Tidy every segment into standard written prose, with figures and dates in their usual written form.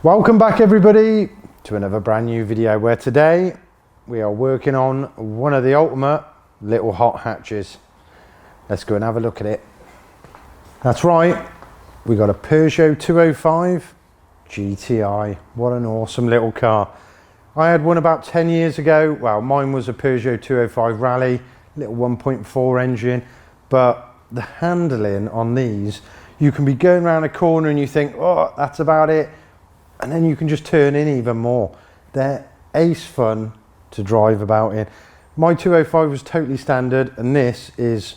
Welcome back everybody to another brand new video where today we are working on one of the ultimate little hot hatches. Let's go and have a look at it. That's right, we got a Peugeot 205 GTI. What an awesome little car. I had one about 10 years ago. Well, mine was a Peugeot 205 Rally, little 1.4 engine, but the handling on these, you can be going around a corner and you think, oh, that's about it. And then you can just turn in even more. They're ace fun to drive about in. My 205 was totally standard, and this is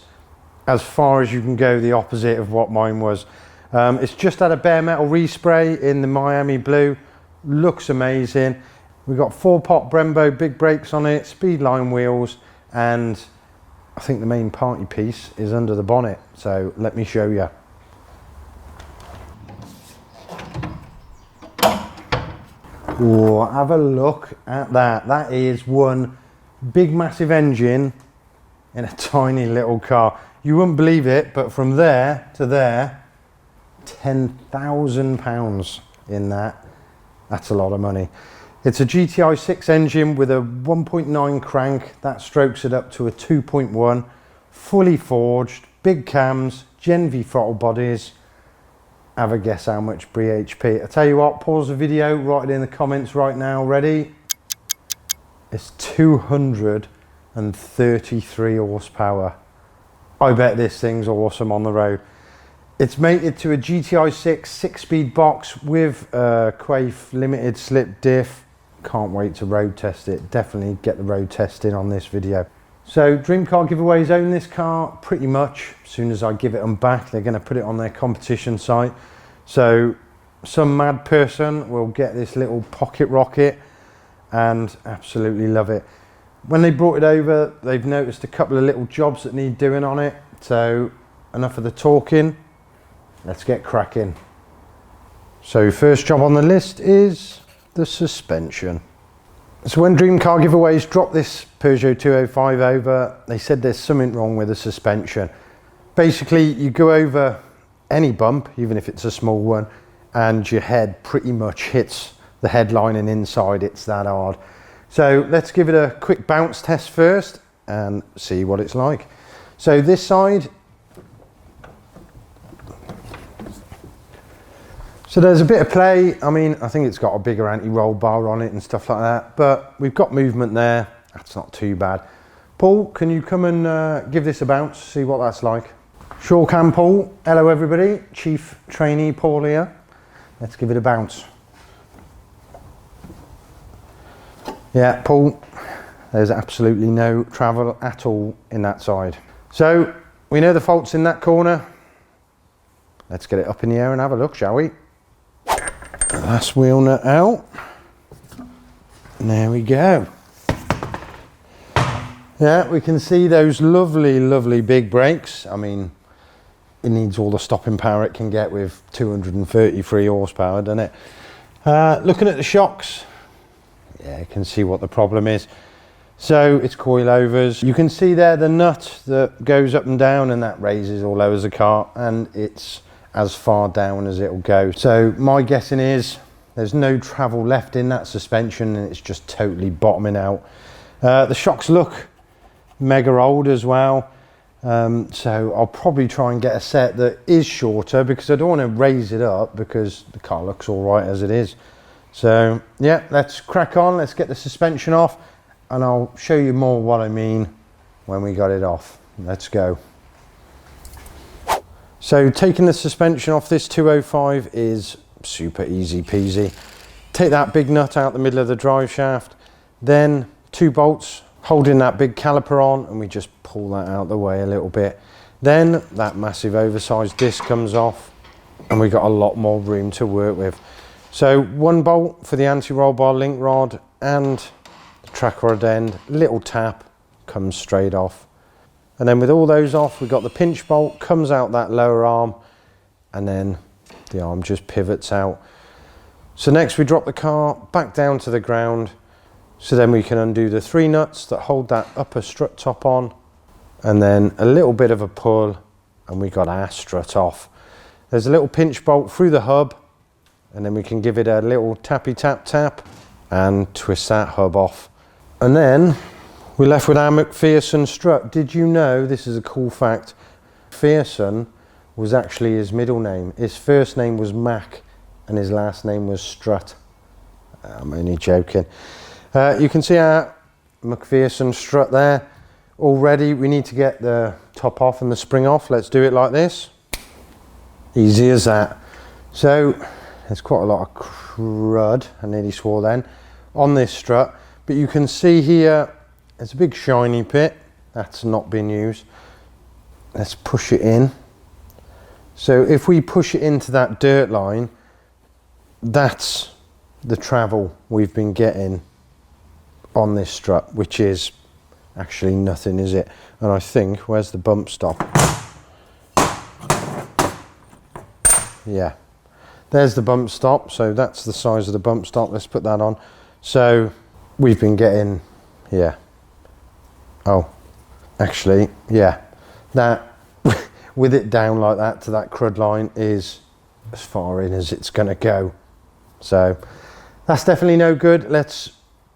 as far as you can go the opposite of what mine was. It's just had a bare metal respray in the Miami blue. Looks amazing. We've got 4-pot Brembo big brakes on it, Speedline wheels, and I think the main party piece is under the bonnet. So let me show you. Oh, have a look at that. That is one big massive engine in a tiny little car. You wouldn't believe it, but from there to there, £10,000 in that. That's a lot of money. It's a GTI 6 engine with a 1.9 crank. That strokes it up to a 2.1, fully forged, big cams, Gen V throttle bodies. Have a guess how much bhp. I tell you what, pause the video, write it in the comments right now. Ready? It's 233 horsepower. I bet this thing's awesome on the road. It's mated to a GTI 6 6-speed box with a Quaife limited slip diff. Can't wait to road test it. Definitely get the road testing on this video. So Dream Car Giveaways own this car pretty much. As soon as I give it them back, they're going to put it on their competition site. So some mad person will get this little pocket rocket and absolutely love it. When they brought it over, they've noticed a couple of little jobs that need doing on it. So enough of the talking, let's get cracking. So first job on the list is the suspension. So when Dream Car Giveaways dropped this Peugeot 205 over, they said there's something wrong with the suspension. Basically, you go over any bump, even if it's a small one, and your head pretty much hits the headline and inside. It's that hard. So let's give it a quick bounce test first and see what it's like. So this side, so there's a bit of play. I mean, I think it's got a bigger anti-roll bar on it and stuff like that, but we've got movement there. That's not too bad. Paul, can you come and give this a bounce, see what that's like? Sure can, Paul. Hello everybody, Chief Trainee Paul here. Let's give it a bounce. Yeah, Paul, there's absolutely no travel at all in that side. So we know the fault's in that corner. Let's get it up in the air and have a look, shall we? Last wheel nut out. And there we go. Yeah, we can see those lovely big brakes. I mean, it needs all the stopping power it can get with 233 horsepower, doesn't it? Looking at the shocks, yeah, you can see what the problem is. So it's coilovers. You can see there the nut that goes up and down, and that raises all over the car, and it's as far down as it'll go. So my guessing is there's no travel left in that suspension and it's just totally bottoming out. The shocks look mega old as well. So I'll probably try and get a set that is shorter because I don't want to raise it up because the car looks all right as it is. So yeah, let's crack on. Let's get the suspension off and I'll show you more what I mean when we got it off. Let's go. So taking the suspension off this 205 is super easy peasy. Take that big nut out the middle of the drive shaft, then 2 bolts holding that big caliper on, and we just pull that out the way a little bit. Then that massive oversized disc comes off and we got a lot more room to work with. So 1 bolt for the anti-roll bar link rod and the track rod end, little tap, comes straight off. And then with all those off, we've got the pinch bolt, comes out that lower arm, and then the arm just pivots out. So next we drop the car back down to the ground. So then we can undo the 3 nuts that hold that upper strut top on, and then a little bit of a pull, and we got our strut off. There's a little pinch bolt through the hub, and then we can give it a little tappy tap tap and twist that hub off. And then we're left with our McPherson strut. Did you know, this is a cool fact, McPherson was actually his middle name. His first name was Mac and his last name was Strut. I'm only joking. You can see our McPherson strut there. Already we need to get the top off and the spring off. Let's do it like this. Easy as that. So there's quite a lot of crud, I nearly swore then, on this strut. But you can see here, there's a big shiny bit. That's not been used. Let's push it in. So if we push it into that dirt line, that's the travel we've been getting on this strut, which is actually nothing, is it? And I think, where's the bump stop? Yeah, there's the bump stop. So that's the size of the bump stop. Let's put that on. So we've been getting, yeah. Oh, actually, yeah. That, with it down like that to that crud line, is as far in as it's gonna go. So that's definitely no good. Let's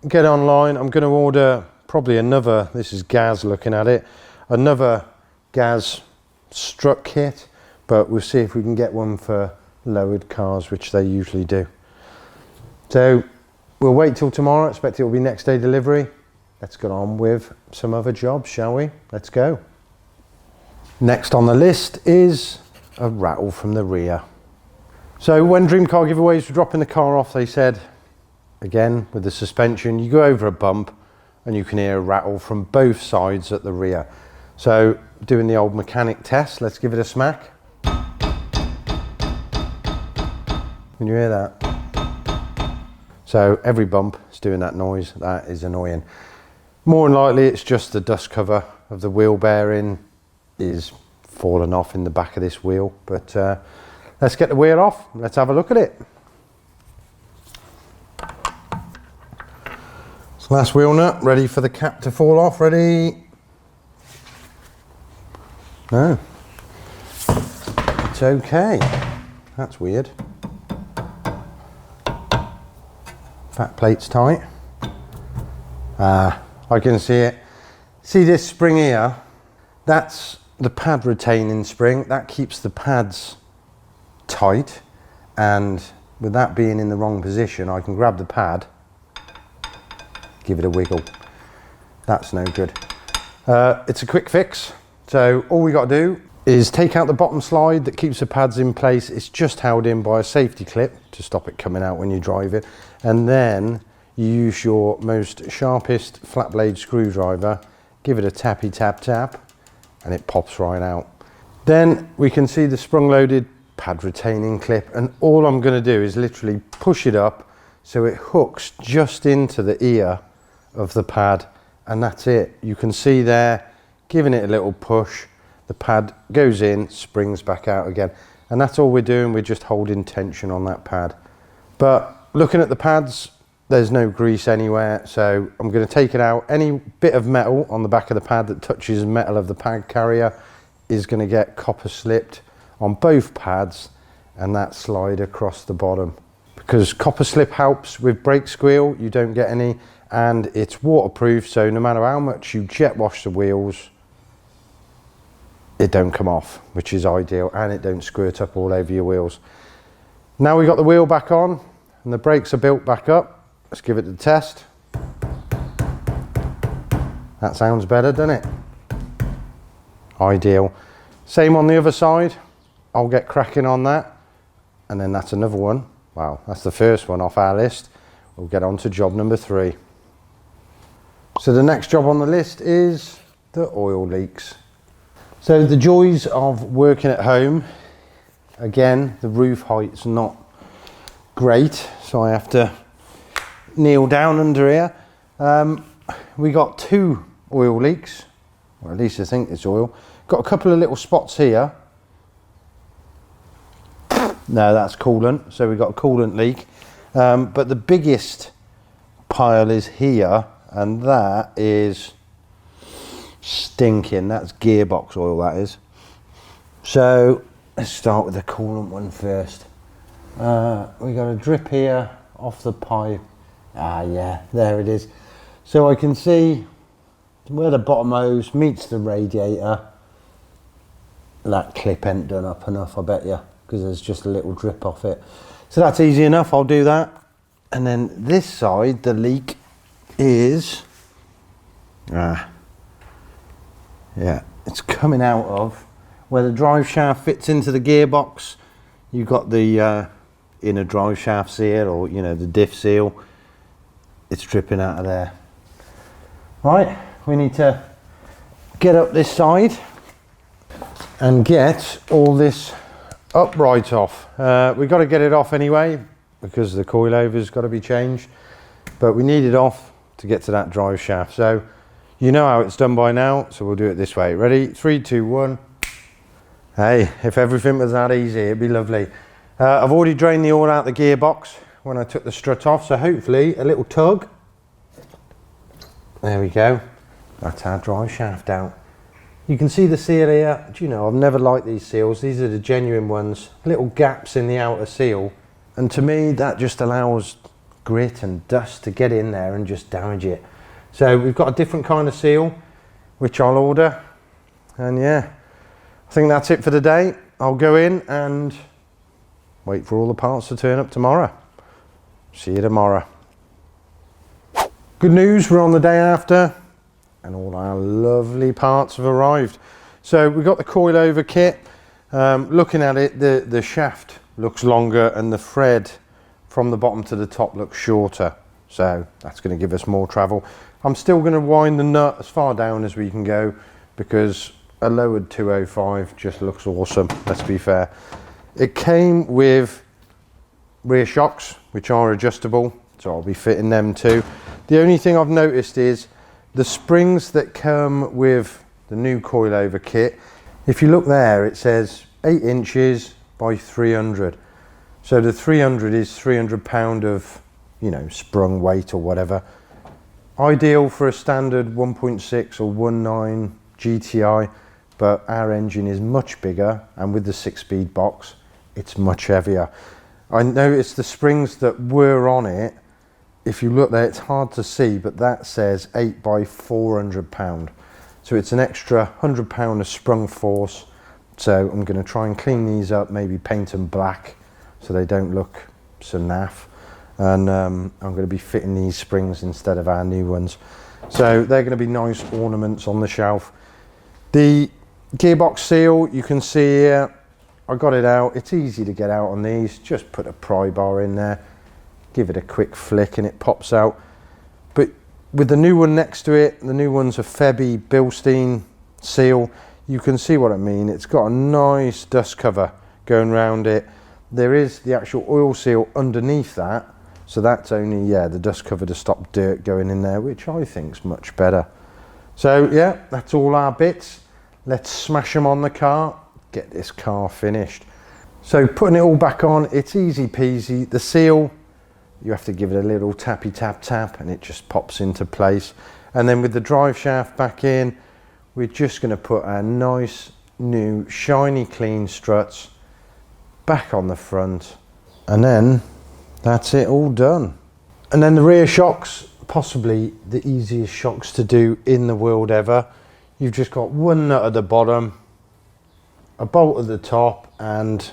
get online. I'm gonna order probably another, this is Gaz looking at it, another Gaz strut kit, but we'll see if we can get one for lowered cars, which they usually do. So we'll wait till tomorrow. I expect it will be next day delivery. Let's get on with some other jobs, shall we? Let's go. Next on the list is a rattle from the rear. So when Dream Car Giveaways were dropping the car off, they said, again, with the suspension, you go over a bump and you can hear a rattle from both sides at the rear. So doing the old mechanic test, let's give it a smack. Can you hear that? So every bump is doing that noise. That is annoying. More than likely it's just the dust cover of the wheel bearing is fallen off in the back of this wheel, but let's get the wheel off. Let's have a look at it. So last wheel nut ready for the cap to fall off. Ready? No, it's okay. That's weird. Fat plate's tight. I can see it. See this spring here? That's the pad retaining spring. That keeps the pads tight, and with that being in the wrong position, I can grab the pad, give it a wiggle. That's no good. It's a quick fix. So all we got to do is take out the bottom slide that keeps the pads in place. It's just held in by a safety clip to stop it coming out when you drive it. And then you use your most sharpest flat blade screwdriver, give it a tappy tap tap, and it pops right out. Then we can see the sprung loaded pad retaining clip, and all I'm going to do is literally push it up so it hooks just into the ear of the pad, and that's it. You can see there, giving it a little push, the pad goes in, springs back out again, and that's all we're doing. We're just holding tension on that pad. But looking at the pads, there's no grease anywhere, so I'm going to take it out. Any bit of metal on the back of the pad that touches metal of the pad carrier is going to get copper slipped on both pads, and that slide across the bottom. Because copper slip helps with brake squeal, you don't get any, and it's waterproof, so no matter how much you jet wash the wheels, it don't come off, which is ideal, and it don't squirt up all over your wheels. Now we got the wheel back on and the brakes are built back up. Let's give it the test. That sounds better, doesn't it? Ideal. Same on the other side. I'll get cracking on that. And then that's another one. Wow, that's the first one off our list. We'll get on to job number 3. So the next job on the list is the oil leaks. So the joys of working at home. Again, the roof height's not great, so I have to kneel down under here. We got 2 oil leaks, or at least I think it's oil. Got a couple of little spots here. No, that's coolant, so we got a coolant leak. But the biggest pile is here, and that is stinking. That's gearbox oil, that is. So let's start with the coolant one first. We got a drip here off the pipe. Ah, yeah, there it is. So I can see where the bottom hose meets the radiator. That clip ain't done up enough, I bet you, because there's just a little drip off it. So that's easy enough, I'll do that. And then this side, the leak is, yeah, it's coming out of where the drive shaft fits into the gearbox. You've got the inner drive shaft seal, or you know, the diff seal. It's dripping out of there. Right, we need to get up this side and get all this upright off. We've got to get it off anyway because the coilover's got to be changed, but we need it off to get to that drive shaft. So you know how it's done by now, so we'll do it this way. Ready? 3, 2, 1. Hey, if everything was that easy, it'd be lovely. I've already drained the oil out the gearbox when I took the strut off, so hopefully a little tug. There we go. That's our drive shaft out. You can see the seal here. Do you know, I've never liked these seals. These are the genuine ones. Little gaps in the outer seal. And to me, that just allows grit and dust to get in there and just damage it. So we've got a different kind of seal, which I'll order. And yeah, I think that's it for the day. I'll go in and wait for all the parts to turn up tomorrow. See you tomorrow. Good news, we're on the day after and all our lovely parts have arrived. So we've got the coilover kit. Looking at it, the shaft looks longer and the thread from the bottom to the top looks shorter. So that's going to give us more travel. I'm still going to wind the nut as far down as we can go because a lowered 205 just looks awesome, let's be fair. It came with rear shocks, which are adjustable, so I'll be fitting them too. The only thing I've noticed is the springs that come with the new coilover kit. If you look there, it says 8 inches by 300. So the 300 is 300 pound of, you know, sprung weight or whatever. Ideal for a standard 1.6 or 1.9 GTI, but our engine is much bigger, and with the 6-speed box, it's much heavier. I noticed the springs that were on it, if you look there, it's hard to see, but that says 8 by 400 pound. So it's an extra 100 pound of sprung force. So I'm going to try and clean these up, maybe paint them black so they don't look so naff. And I'm going to be fitting these springs instead of our new ones. So they're going to be nice ornaments on the shelf. The gearbox seal, you can see here, I got it out. It's easy to get out on these. Just put a pry bar in there, give it a quick flick and it pops out. But with the new one next to it, the new one's a Febby Bilstein seal. You can see what I mean. It's got a nice dust cover going around it. There is the actual oil seal underneath that. So that's only, yeah, the dust cover to stop dirt going in there, which I think's much better. So yeah, that's all our bits. Let's smash them on the car, get this car finished. So putting it all back on, it's easy peasy. The seal, you have to give it a little tappy tap tap and it just pops into place. And then with the drive shaft back in, we're just going to put our nice new shiny clean struts back on the front, and then that's it all done. And then the rear shocks, possibly the easiest shocks to do in the world ever. You've just got one nut at the bottom, a bolt at the top, and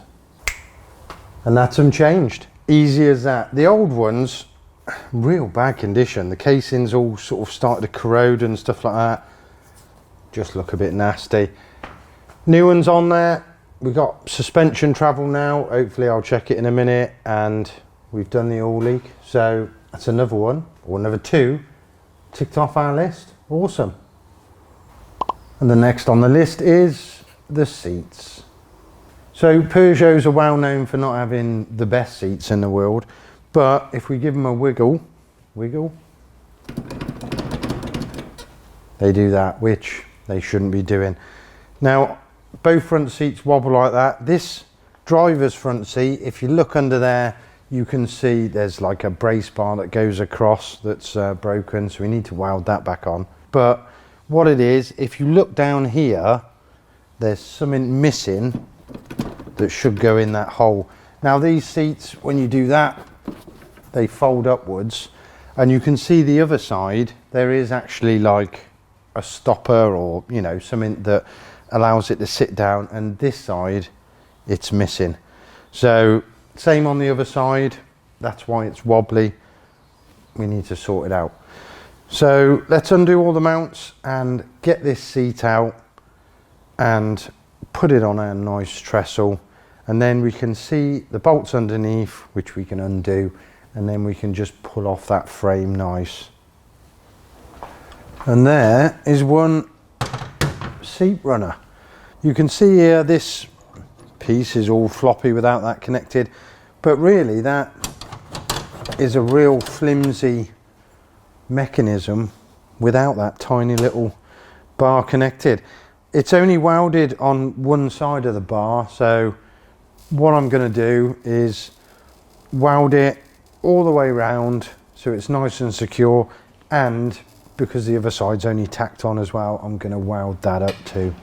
that's them changed. Easy as that. The old ones, real bad condition. The casings all sort of started to corrode and stuff like that. Just look a bit nasty. New ones on there. We've got suspension travel now. Hopefully I'll check it in a minute, and we've done the oil leak. So that's another one, or another 2 ticked off our list. Awesome. And the next on the list is the seats. So Peugeots are well known for not having the best seats in the world, but if we give them a wiggle, they do that, which they shouldn't be doing. Now, both front seats wobble like that. This driver's front seat, if you look under there, you can see there's like a brace bar that goes across that's broken, so we need to weld that back on. But what it is, if you look down here, there's something missing that should go in that hole, Now these seats, when you do that, they fold upwards, and you can see the other side, there is actually like a stopper, or you know, something that allows it to sit down, and this side it's missing. So same on the other side, that's why it's wobbly. We need to sort it out. So let's undo all the mounts and get this seat out and put it on a nice trestle, and then we can see the bolts underneath, which we can undo, and then we can just pull off that frame nice. And there is one seat runner. You can see here this piece is all floppy without that connected, but really that is a real flimsy mechanism without that tiny little bar connected. It's only welded on one side of the bar, so what I'm going to do is weld it all the way around so it's nice and secure, and because the other side's only tacked on as well, I'm going to weld that up too.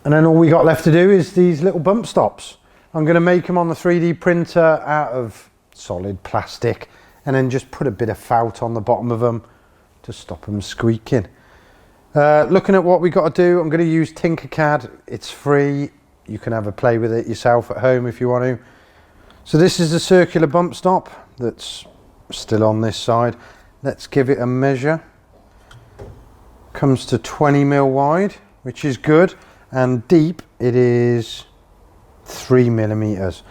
And then all we got left to do is these little bump stops. I'm going to make them on the 3D printer out of solid plastic, and then just put a bit of felt on the bottom of them to stop them squeaking. Looking at what we got to do, I'm going to use Tinkercad. It's free. You can have a play with it yourself at home if you want to. So this is the circular bump stop that's still on this side. Let's give it a measure. Comes to 20 mil wide, which is good, and deep it is 3 millimeters.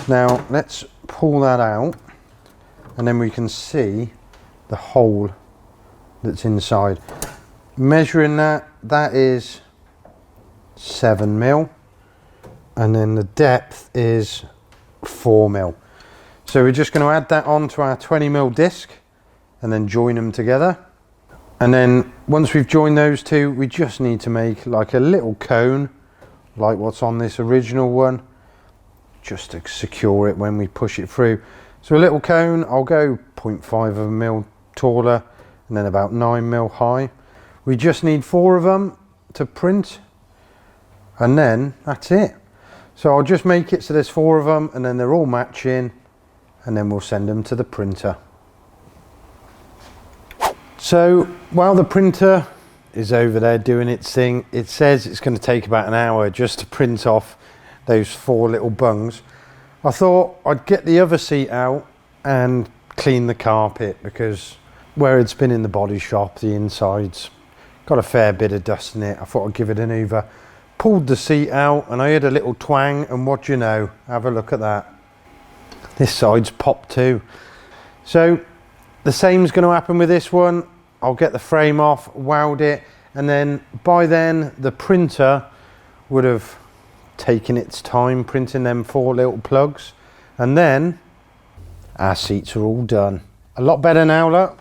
Now let's pull that out, and then we can see the hole that's inside. Measuring that, that is 7 mil, and then the depth is 4 mil. So we're just going to add that onto our 20 mil disc and then join them together. And then once we've joined those two, we just need to make like a little cone like what's on this original one, just to secure it when we push it through. So a little cone, I'll go 0.5 of a mil taller and then about 9 mil high. We just need 4 of them to print, and then that's it. So I'll just make it so there's 4 of them, and then they're all matching, and then we'll send them to the printer. So while the printer is over there doing its thing, it says it's going to take about an hour just to print off those 4 little bungs. I thought I'd get the other seat out and clean the carpet, because where it's been in the body shop, the inside's got a fair bit of dust in it. I thought I'd give it an hoover. Pulled the seat out and I heard a little twang, and what do you know, have a look at that. This side's popped too. So the same's going to happen with this one. I'll get the frame off, weld it, and then by then the printer would have taken its time printing them 4 little plugs, and then our seats are all done. A lot better now, look.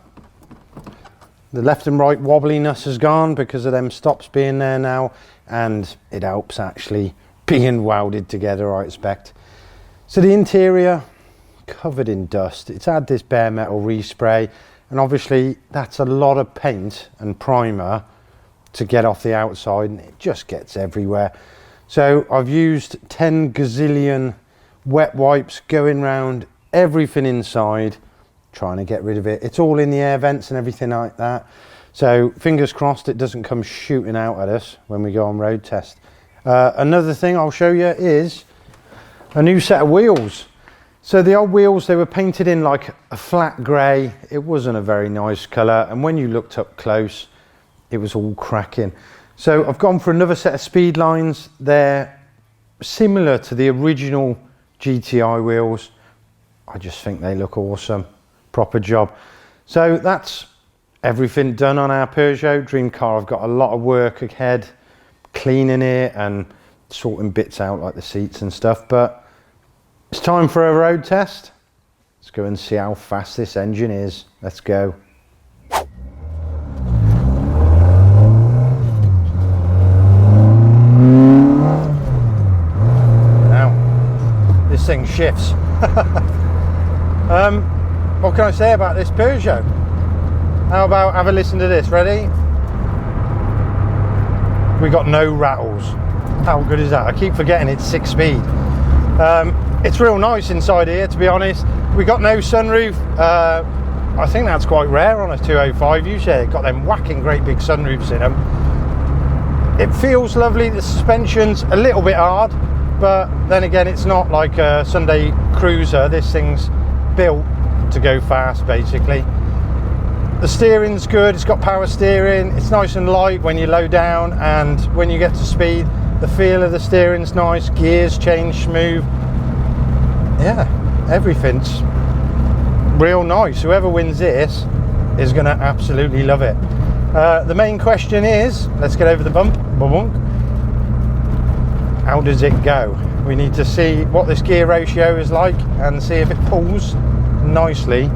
The left and right wobbliness has gone because of them stops being there now, and it helps actually being welded together, I expect. So the interior, covered in dust. It's had this bare metal respray, and obviously that's a lot of paint and primer to get off the outside, and it just gets everywhere. So I've used 10 gazillion wet wipes going round everything inside, trying to get rid of it. It's all in the air vents and everything like that. So fingers crossed it doesn't come shooting out at us when we go on road test. Another thing I'll show you is a new set of wheels. So the old wheels, they were painted in like a flat grey. It wasn't a very nice colour, and when you looked up close, it was all cracking. So I've gone for another set of speed lines. They're similar to the original GTI wheels. I just think they look awesome. Proper job. So that's everything done on our Peugeot dream car. I've got a lot of work ahead, cleaning it and sorting bits out like the seats and stuff, but it's time for a road test. Let's go and see how fast this engine is. Let's go. Now, this thing shifts. What can I say about this Peugeot? How about have a listen to this? Ready? we got no rattles. How good is that? I keep forgetting it's 6-speed. It's real nice inside here, to be honest. We got no sunroof. I think that's quite rare on a 205. Usually it got them whacking great big sunroofs in them. It feels lovely. The suspension's a little bit hard, but then again, it's not like a Sunday cruiser. This thing's built to go fast, basically. The steering's good. It's got power steering. It's nice and light when you low down, and when you get to speed, the feel of the steering's nice. Gears change smooth. Yeah, everything's real nice. Whoever wins this is going to absolutely love it. The main question is, let's get over the bump. How does it go? We need to see what this gear ratio is like and see if it pulls nicely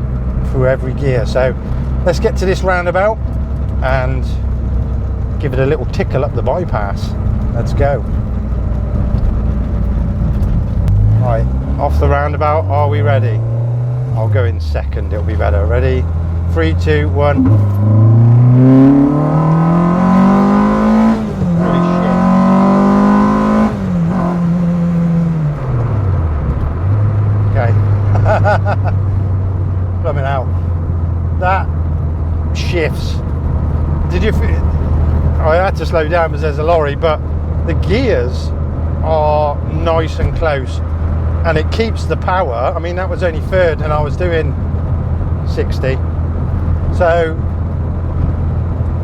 through every gear. So let's get to this roundabout and give it a little tickle up the bypass. Let's go. Right, off the roundabout, are we ready? I'll go in second, it'll be better. Ready? 3, 2, 1. Holy shit. Okay. Plumbing out. That shifts. Did you feel? I had to slow down because there's a lorry, but the gears are nice and close. And it keeps the power. I mean, that was only third and I was doing 60. So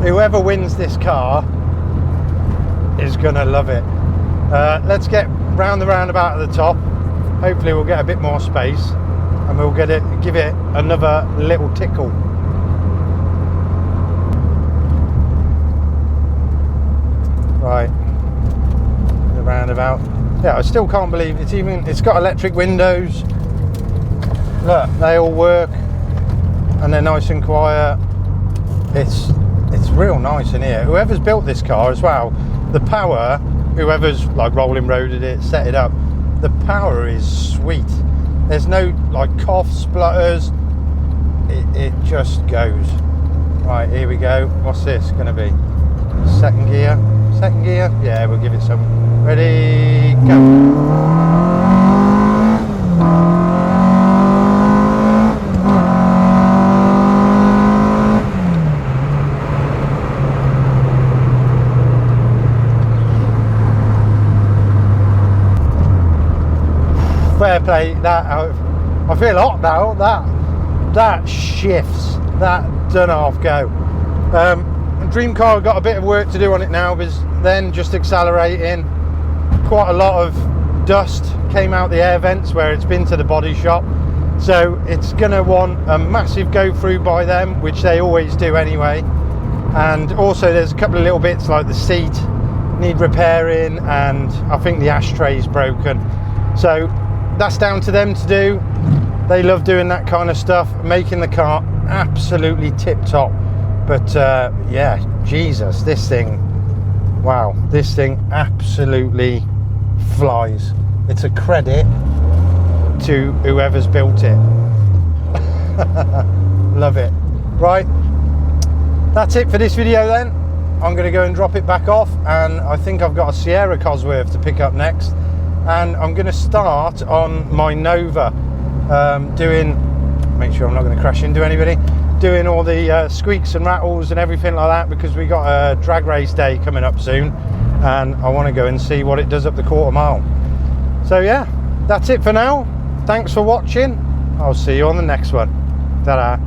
whoever wins this car is gonna love it. Let's get round the roundabout at the top. Hopefully we'll get a bit more space and we'll give it another little tickle. Right, the roundabout. Yeah, I still can't believe it's got electric windows. Look, they all work and they're nice and quiet. It's real nice in here. Whoever's built this car as well, the power, whoever's like rolling roaded it, set it up, the power is sweet. There's no like cough, splutters. It just goes. Right, here we go. What's this gonna be? Second gear? Second gear? Yeah, we'll give it some. Ready, go. Fair play. That I feel hot now. That shifts. That done half go. Dream car got a bit of work to do on it now, because then just accelerating, quite a lot of dust came out the air vents where it's been to the body shop, so it's gonna want a massive go through by them, which they always do anyway. And also there's a couple of little bits like the seat need repairing, and I think the ashtray's broken, so that's down to them to do. They love doing that kind of stuff, making the car absolutely tip top. But yeah, Jesus, this thing, wow, this thing absolutely flies. It's a credit to whoever's built it. Love it. Right, that's it for this video then. I'm going to go and drop it back off, and I think I've got a Sierra Cosworth to pick up next, and I'm going to start on my Nova, make sure I'm not going to crash into anybody, doing all the squeaks and rattles and everything like that, because we got a drag race day coming up soon and I want to go and see what it does up the quarter mile. So yeah, that's it for now. Thanks for watching. I'll see you on the next one. Ta-da.